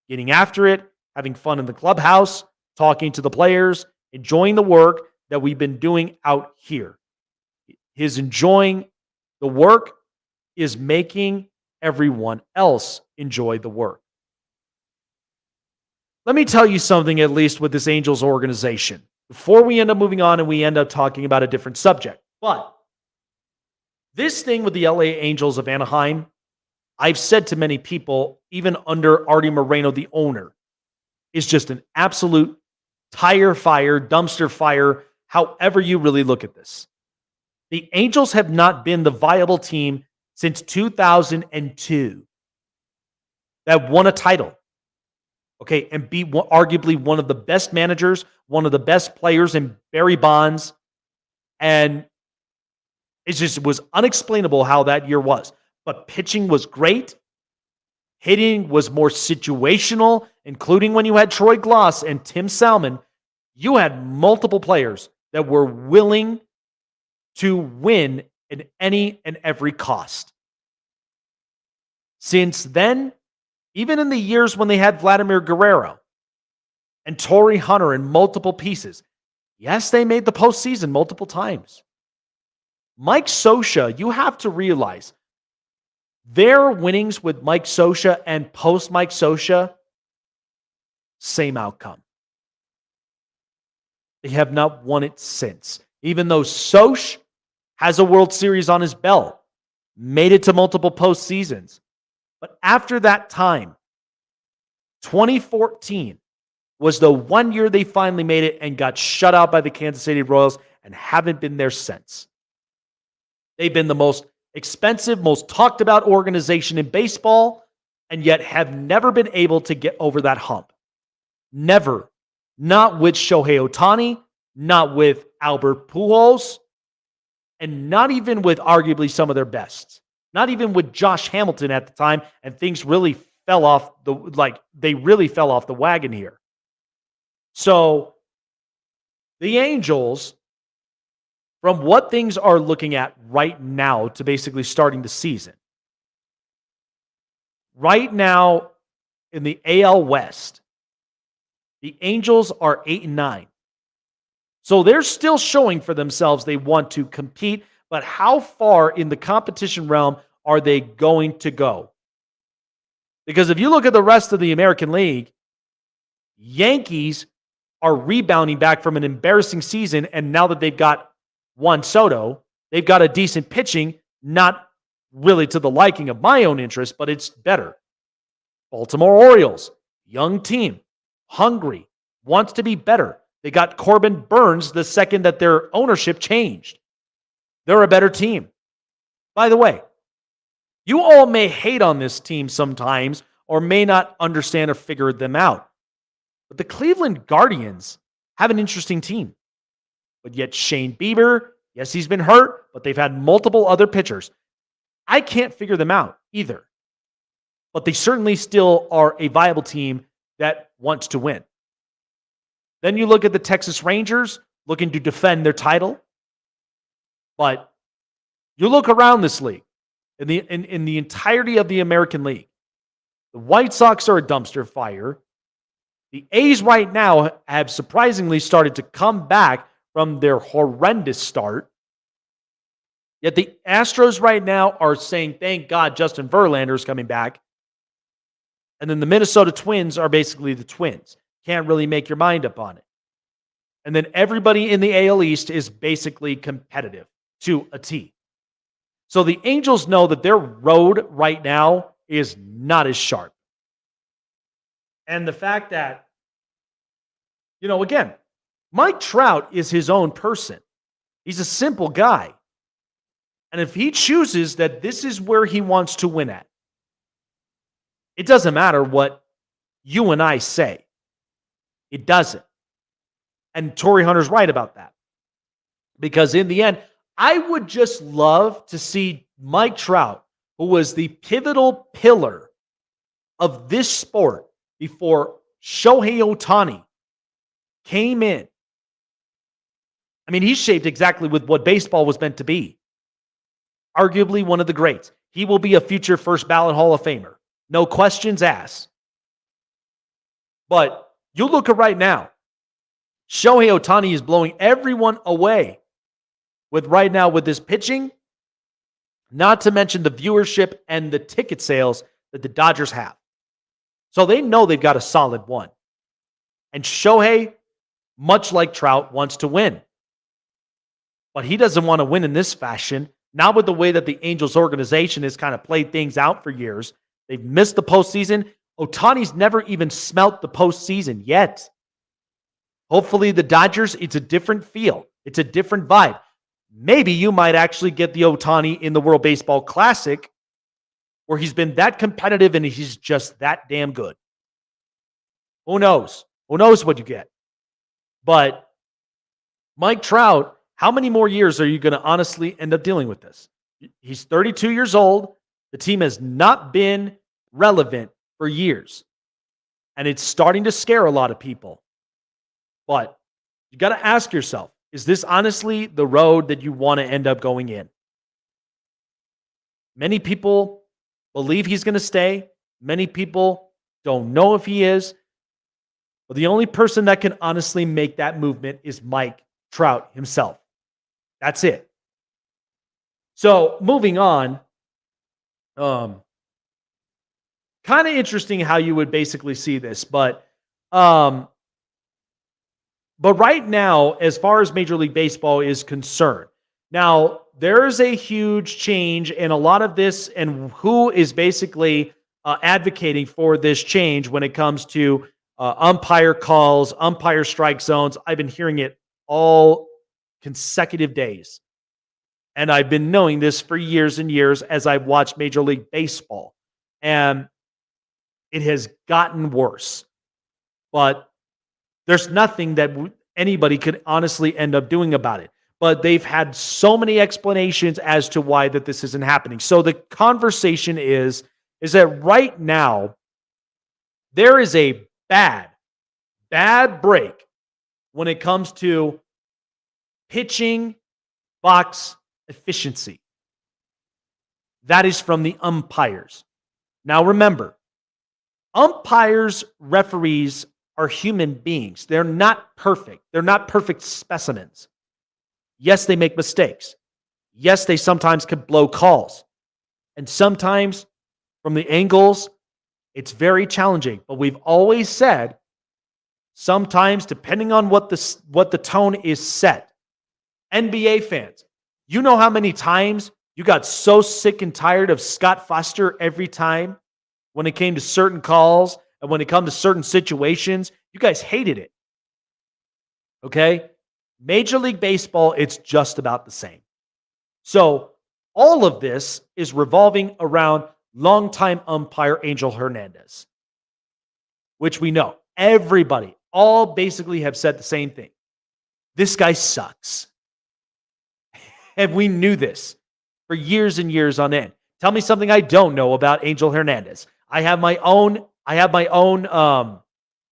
getting after it, having fun in the clubhouse, talking to the players, enjoying the work that we've been doing out here. His enjoying the work is making everyone else enjoy the work. Let me tell you something, at least with this Angels organization, before we end up moving on and we end up talking about a different subject. But this thing with the LA Angels of Anaheim, I've said to many people, even under Artie Moreno, the owner, is just an absolute tire fire, dumpster fire, however you really look at this. The Angels have not been the viable team since 2002 that won a title. Okay, and be arguably one of the best managers, one of the best players in Barry Bonds. And it was unexplainable how that year was. But pitching was great. Hitting was more situational, including when you had Troy Glaus and Tim Salmon. You had multiple players that were willing to win at any and every cost. Since then, even in the years when they had Vladimir Guerrero and Torrey Hunter in multiple pieces, yes, they made the postseason multiple times. Mike Scioscia, you have to realize, their winnings with Mike Scioscia and post-Mike Scioscia, same outcome. They have not won it since. Even though Soch has a World Series on his belt, made it to multiple postseasons. But after that time, 2014 was the one year they finally made it and got shut out by the Kansas City Royals and haven't been there since. They've been the most expensive, most talked about organization in baseball, and yet have never been able to get over that hump. Never. Not with Shohei Ohtani, not with Albert Pujols, and not even with arguably some of their best. Not even with Josh Hamilton at the time, and things really fell off they really fell off the wagon here. So the Angels, from what things are looking at right now to basically starting the season, right now in the AL West, the Angels are 8-9. So they're still showing for themselves they want to compete, but how far in the competition realm are they going to go? Because if you look at the rest of the American League, Yankees are rebounding back from an embarrassing season, and now that they've got Juan Soto, they've got a decent pitching, not really to the liking of my own interest, but it's better. Baltimore Orioles, young team, hungry, wants to be better. They got Corbin Burns the second that their ownership changed. They're a better team. By the way, you all may hate on this team sometimes or may not understand or figure them out. But the Cleveland Guardians have an interesting team. But yet Shane Bieber, yes, he's been hurt, but they've had multiple other pitchers. I can't figure them out either. But they certainly still are a viable team that wants to win. Then you look at the Texas Rangers looking to defend their title. But you look around this league, in the entirety of the American League, the White Sox are a dumpster fire. The A's right now have surprisingly started to come back from their horrendous start. Yet the Astros right now are saying, thank God Justin Verlander is coming back. And then the Minnesota Twins are basically the Twins. Can't really make your mind up on it. And then everybody in the AL East is basically competitive to a T. So the Angels know that their road right now is not as sharp. And the fact that, again, Mike Trout is his own person. He's a simple guy. And if he chooses that this is where he wants to win at, it doesn't matter what you and I say. It doesn't. And Torrey Hunter's right about that. Because in the end, I would just love to see Mike Trout, who was the pivotal pillar of this sport before Shohei Ohtani came in. I mean, he's shaped exactly with what baseball was meant to be. Arguably one of the greats. He will be a future first ballot Hall of Famer. No questions asked. But you look at right now, Shohei Ohtani is blowing everyone away with this pitching, not to mention the viewership and the ticket sales that the Dodgers have. So they know they've got a solid one. And Shohei, much like Trout, wants to win. But he doesn't want to win in this fashion, not with the way that the Angels organization has kind of played things out for years. They've missed the postseason. Ohtani's never even smelt the postseason yet. Hopefully the Dodgers, it's a different feel. It's a different vibe. Maybe you might actually get the Ohtani in the World Baseball Classic, where he's been that competitive and he's just that damn good. Who knows? Who knows what you get? But Mike Trout, how many more years are you going to honestly end up dealing with this? He's 32 years old. The team has not been relevant for years. And it's starting to scare a lot of people. But you got to ask yourself, is this honestly the road that you want to end up going in? Many people believe he's going to stay. Many people don't know if he is. But the only person that can honestly make that movement is Mike Trout himself. That's it. So moving on, kind of interesting how you would basically see this, but But right now, as far as Major League Baseball is concerned, now there is a huge change in a lot of this, and who is basically advocating for this change when it comes to umpire calls, umpire strike zones. I've been hearing it all consecutive days. And I've been knowing this for years and years as I've watched Major League Baseball. And it has gotten worse. But there's nothing that anybody could honestly end up doing about it. But they've had so many explanations as to why that this isn't happening. So the conversation is that right now, there is a bad break when it comes to pitching box efficiency. That is from the umpires. Now remember, umpires, referees are human beings. They're not perfect. They're not perfect specimens. Yes, they make mistakes. Yes, they sometimes can blow calls. And sometimes from the angles, it's very challenging. But we've always said, sometimes depending on what the tone is set, NBA fans, you know how many times you got so sick and tired of Scott Foster every time when it came to certain calls and when it comes to certain situations? You guys hated it. Okay? Major League Baseball, it's just about the same. So all of this is revolving around longtime umpire Angel Hernandez, which we know. Everybody, all basically have said the same thing. This guy sucks. And we knew this for years and years on end. Tell me something I don't know about Angel Hernandez. I have my own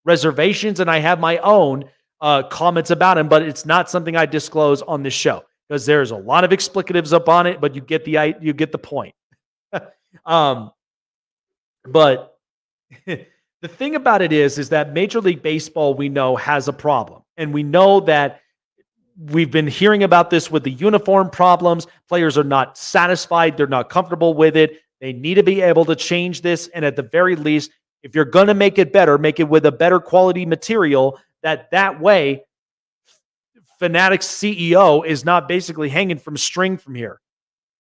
reservations and I have my own comments about him, but it's not something I disclose on this show because there's a lot of explicatives up on it, but you get the point. But the thing about it is that Major League Baseball, we know, has a problem. And we know that we've been hearing about this with the uniform problems. Players are not satisfied. They're not comfortable with it. They need to be able to change this. And at the very least, if you're going to make it better, make it with a better quality material that way Fanatics CEO is not basically hanging from string from here,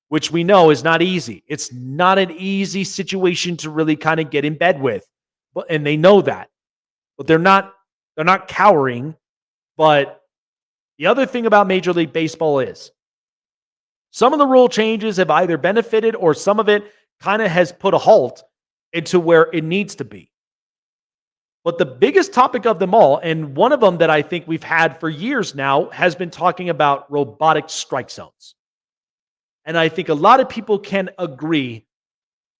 which we know is not easy. It's not an easy situation to really kind of get in bed with. And they know that. But they're not cowering. But the other thing about Major League Baseball is some of the rule changes have either benefited or some of it kind of has put a halt into where it needs to be. But the biggest topic of them all, and one of them that I think we've had for years now, has been talking about robotic strike zones. And I think a lot of people can agree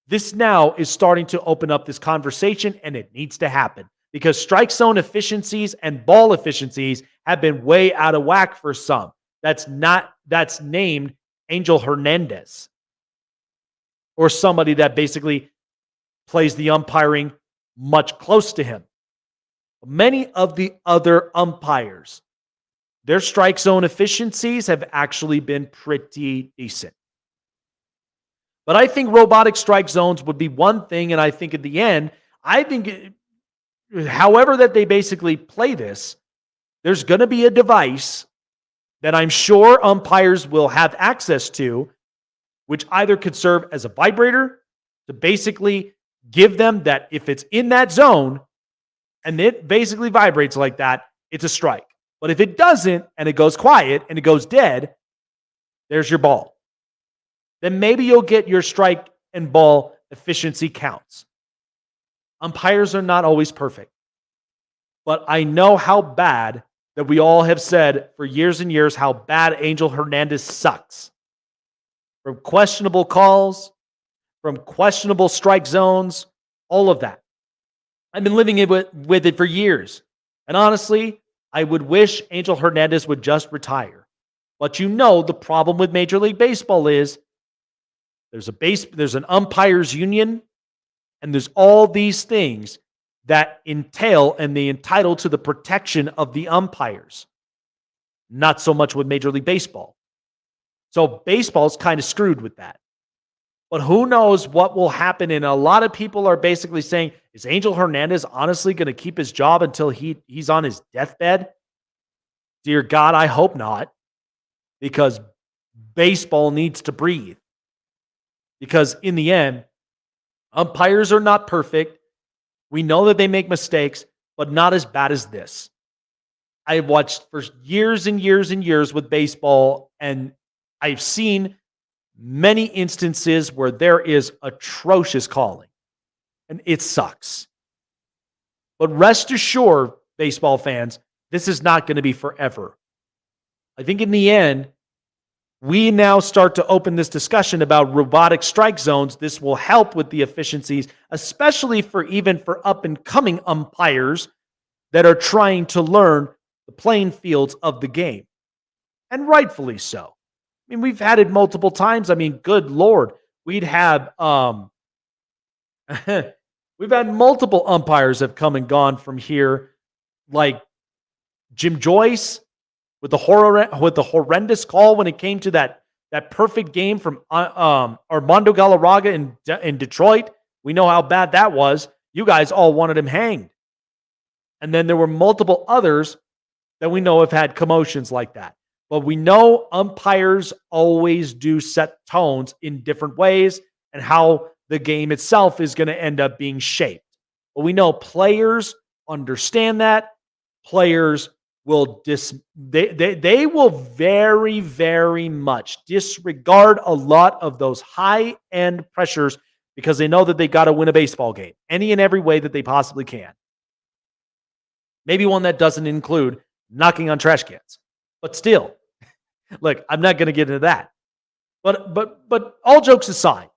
this now is starting to open up this conversation, and it needs to happen because strike zone efficiencies and ball efficiencies have been way out of whack for some. That's named Angel Hernandez or somebody that basically plays the umpiring much close to him. Many of the other umpires, their strike zone efficiencies have actually been pretty decent. But I think robotic strike zones would be one thing, and I think at the end, however that they basically play this, there's going to be a device that I'm sure umpires will have access to, which either could serve as a vibrator to basically give them that if it's in that zone and it basically vibrates like that, it's a strike. But if it doesn't and it goes quiet and it goes dead, there's your ball. Then maybe you'll get your strike and ball efficiency counts. Umpires are not always perfect. But I know how bad that we all have said for years and years how bad Angel Hernandez sucks. From questionable calls, from questionable strike zones, all of that. I've been living with it for years. And honestly, I would wish Angel Hernandez would just retire. But you know the problem with Major League Baseball is there's an umpires union, and there's all these things that entail and they entitle to the protection of the umpires. Not so much with Major League Baseball. So baseball's kind of screwed with that. But who knows what will happen? And a lot of people are basically saying, is Angel Hernandez honestly going to keep his job until he's on his deathbed? Dear God, I hope not, because baseball needs to breathe. Because in the end, umpires are not perfect. We know that they make mistakes, but not as bad as this. I've watched for years and years and years with baseball, and I've seen many instances where there is atrocious calling, and it sucks. But rest assured, baseball fans, this is not going to be forever. I think in the end, we now start to open this discussion about robotic strike zones. This will help with the efficiencies, especially for up and coming umpires that are trying to learn the playing fields of the game. And rightfully so. I mean, we've had it multiple times. I mean, good Lord, we've had multiple umpires have come and gone from here, like Jim Joyce with the horrendous call when it came to that perfect game from Armando Galarraga in Detroit. We know how bad that was. You guys all wanted him hanged. And then there were multiple others that we know have had commotions like that. But we know umpires always do set tones in different ways and how the game itself is going to end up being shaped. But we know players understand that. Players will they will very, very much disregard a lot of those high-end pressures because they know that they got to win a baseball game any and every way that they possibly can. Maybe one that doesn't include knocking on trash cans. But still, look, I'm not going to get into that. But all jokes aside,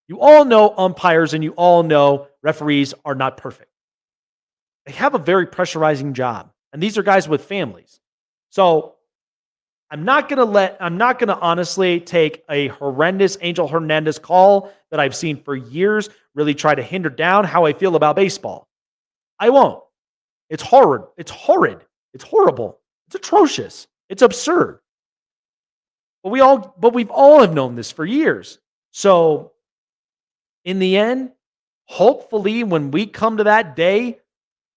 you all know umpires and you all know referees are not perfect. They have a very pressurizing job. And these are guys with families. So I'm not going to honestly take a horrendous Angel Hernandez call that I've seen for years really try to hinder down how I feel about baseball. I won't. It's horrid. It's horrid. It's horrible. It's atrocious. It's absurd. But we've all have known this for years. So in the end, hopefully when we come to that day,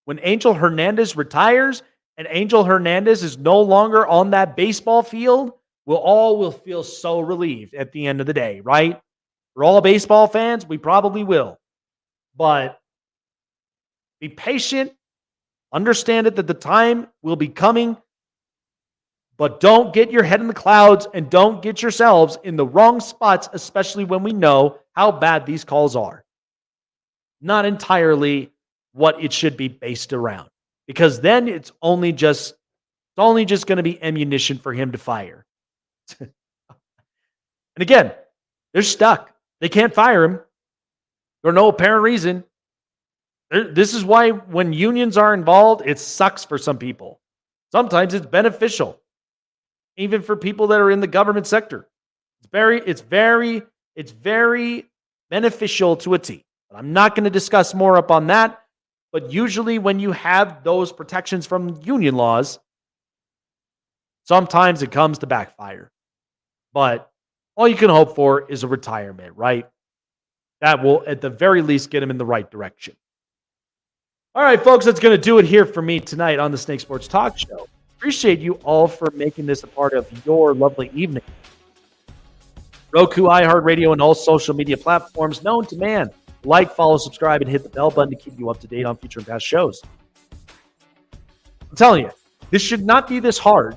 when Angel Hernandez retires and Angel Hernandez is no longer on that baseball field, we'll feel so relieved at the end of the day, right? For all baseball fans, we probably will. But be patient. Understand it that the time will be coming. But don't get your head in the clouds and don't get yourselves in the wrong spots, especially when we know how bad these calls are. Not entirely what it should be based around, because then it's only just going to be ammunition for him to fire. And again, they're stuck. They can't fire him for no apparent reason. This is why when unions are involved, it sucks for some people. Sometimes it's beneficial, even for people that are in the government sector. It's very beneficial to a T. But I'm not going to discuss more up on that. But usually when you have those protections from union laws, sometimes it comes to backfire. But all you can hope for is a retirement, right? That will, at the very least, get him in the right direction. All right, folks, that's going to do it here for me tonight on the Snake Sports Talk Show. Appreciate you all for making this a part of your lovely evening. Roku, iHeartRadio, and all social media platforms known to man. Like, follow, subscribe, and hit the bell button to keep you up to date on future and past shows. I'm telling you, this should not be this hard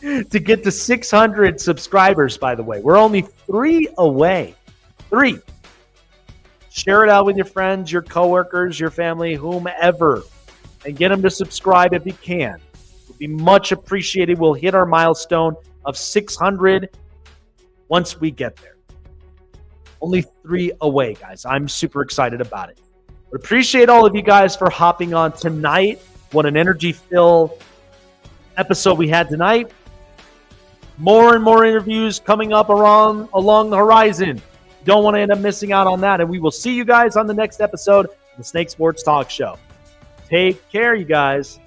to get to 600 subscribers, by the way. We're only 3 away. 3. Share it out with your friends, your coworkers, your family, whomever, and get them to subscribe if you can. It would be much appreciated. We'll hit our milestone of 600 once we get there. Only 3 away, guys. I'm super excited about it. But appreciate all of you guys for hopping on tonight. What an energy-filled episode we had tonight. More and more interviews coming up along the horizon. Don't want to end up missing out on that. And we will see you guys on the next episode of the Snake Sports Talk Show. Take care, you guys.